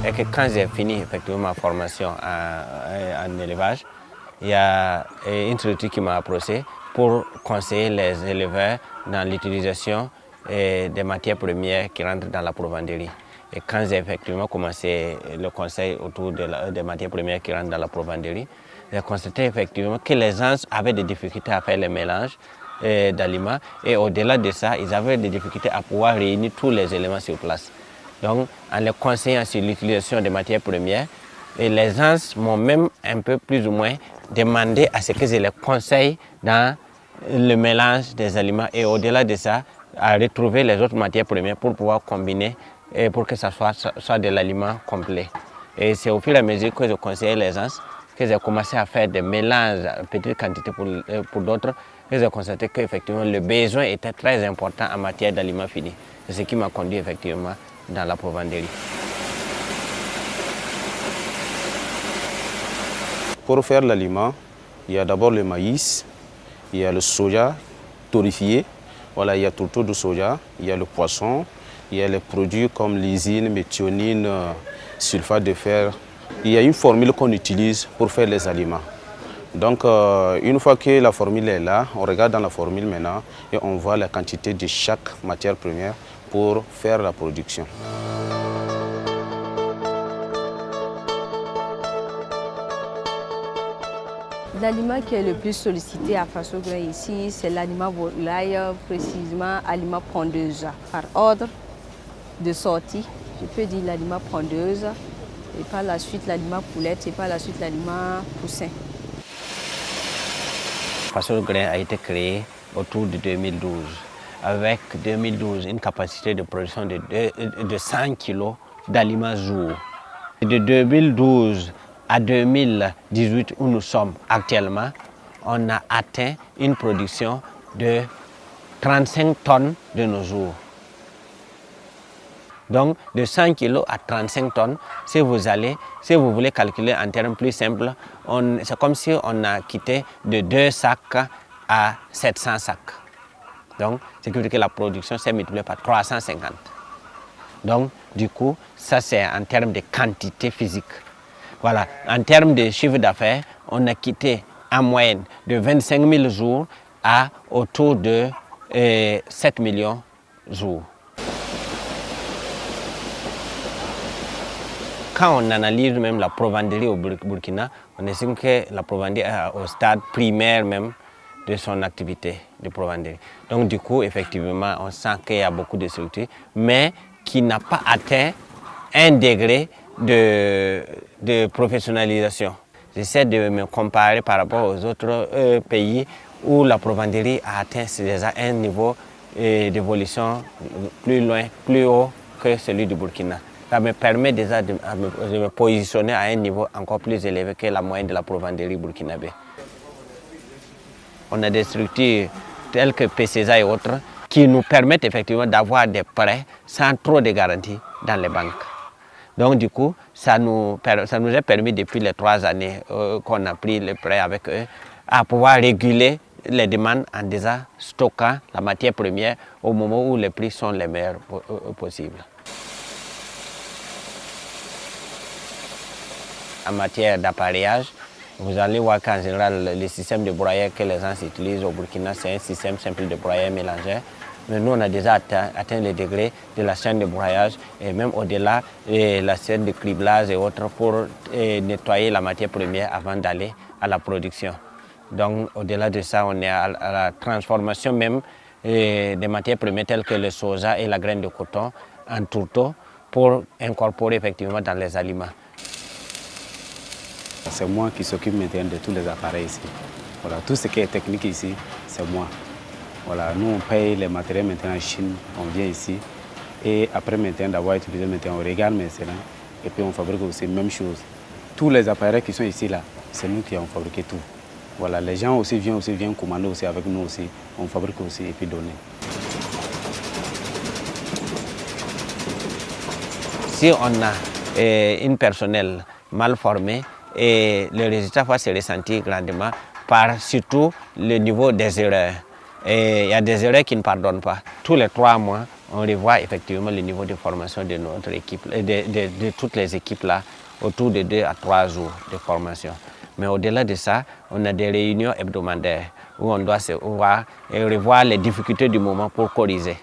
est que quand j'ai fini effectivement ma formation en élevage, il y a une structure qui m'a approché pour conseiller les éleveurs dans l'utilisation des matières premières qui rentrent dans la provenderie. Et quand j'ai effectivement commencé le conseil autour des matières premières qui rentrent dans la provenderie, j'ai constaté effectivement que les gens avaient des difficultés à faire les mélanges d'aliments et au-delà de ça, ils avaient des difficultés à pouvoir réunir tous les éléments sur place. Donc, en les conseillant sur l'utilisation des matières premières, et les gens m'ont même un peu plus ou moins demandé à ce que je les conseille dans le mélange des aliments et au-delà de ça, à retrouver les autres matières premières pour pouvoir combiner et pour que ça soit de l'aliment complet. Et c'est au fur et à mesure que je conseillais les gens que j'ai commencé à faire des mélanges en petite quantité pour d'autres, et j'ai constaté qu'effectivement le besoin était très important en matière d'aliments finis. C'est ce qui m'a conduit effectivement dans la provenderie. Pour faire l'aliment, il y a d'abord le maïs, il y a le soja torréfié, voilà, il y a tout de soja, il y a le poisson, il y a les produits comme lysine, méthionine, sulfate de fer. Il y a une formule qu'on utilise pour faire les aliments. Donc, une fois que la formule est là, on regarde dans la formule maintenant et on voit la quantité de chaque matière première pour faire la production. L'aliment qui est le plus sollicité à FASO GRAIN ici, c'est l'aliment volaille, précisément aliment pondeuse. Par ordre de sortie, je peux dire l'aliment pondeuse, et par la suite l'aliment poulette, et par la suite l'aliment poussin. FASO GRAIN a été créé autour de 2012, avec 2012 une capacité de production de 100 kg d'aliments jour. De 2012 à 2018 où nous sommes actuellement, on a atteint une production de 35 tonnes de nos jours. Donc de 100 kg à 35 tonnes, si vous voulez calculer en termes plus simples, c'est comme si on a quitté de 2 sacs à 700 sacs. Donc ce qui veut dire que la production s'est multipliée par 350. Donc du coup, ça c'est en termes de quantité physique. Voilà, en termes de chiffre d'affaires, on a quitté en moyenne de 25 000 jours à autour de 7 millions de jours. Quand on analyse même la provenderie au Burkina, on estime que la provenderie est au stade primaire même de son activité de provenderie. Donc du coup, effectivement, on sent qu'il y a beaucoup de structures, mais qui n'a pas atteint un degré de professionnalisation. J'essaie de me comparer par rapport aux autres pays où la provenderie a atteint déjà un niveau d'évolution plus haut que celui du Burkina. Ça me permet déjà de me positionner à un niveau encore plus élevé que la moyenne de la provenderie burkinabé. On a des structures telles que PCSA et autres qui nous permettent effectivement d'avoir des prêts sans trop de garanties dans les banques. Donc du coup, ça nous a permis depuis les 3 années qu'on a pris le prêt avec eux à pouvoir réguler les demandes en déjà stockant la matière première au moment où les prix sont les meilleurs possibles. En matière d'appareillage, vous allez voir qu'en général, le système de broyage que les gens utilisent au Burkina, c'est un système simple de broyage mélangeur. Mais nous, on a déjà atteint le degré de la chaîne de broyage et même au-delà, la chaîne de criblage et autres pour nettoyer la matière première avant d'aller à la production. Donc, au-delà de ça, on est à la transformation même des matières premières telles que le soja et la graine de coton en tourteau pour incorporer effectivement dans les aliments. C'est moi qui s'occupe maintenant de tous les appareils ici. Voilà, tout ce qui est technique ici, c'est moi. Voilà, nous on paye les matériels maintenant en Chine, on vient ici et après maintenant d'avoir utilisé maintenant, on regarde maintenant et puis on fabrique aussi la même chose. Tous les appareils qui sont ici là, c'est nous qui avons fabriqué tout. Voilà, les gens aussi viennent commander aussi avec nous aussi, on fabrique aussi et puis donner. Si on a une personnel mal formé, et le résultat va se ressentir grandement par surtout le niveau des erreurs. Et il y a des erreurs qui ne pardonnent pas. Tous les 3 mois, on revoit effectivement le niveau de formation de notre équipe, de toutes les équipes là, autour de 2 à 3 jours de formation. Mais au-delà de ça, on a des réunions hebdomadaires où on doit se voir et revoir les difficultés du moment pour corriger.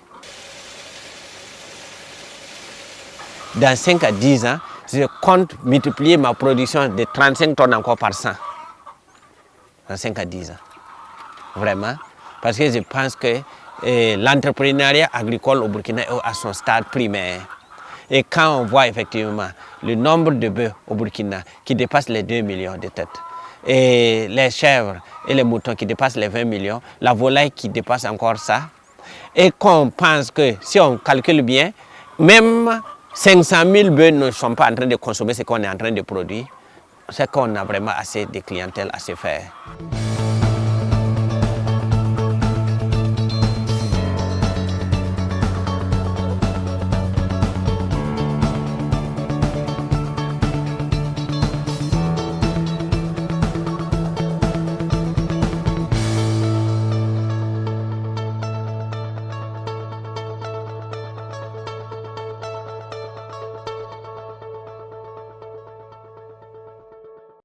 Dans 5 à 10 ans, je compte multiplier ma production de 35 tonnes encore par 100. Dans 5 à 10 ans. Vraiment. Parce que je pense que l'entrepreneuriat agricole au Burkina est à son stade primaire. Et quand on voit effectivement le nombre de bœufs au Burkina qui dépasse les 2 millions de têtes, et les chèvres et les moutons qui dépassent les 20 millions, la volaille qui dépasse encore ça, et qu'on pense que si on calcule bien, même 500 000 bœufs ne sont pas en train de consommer ce qu'on est en train de produire, c'est qu'on a vraiment assez de clientèle à se faire.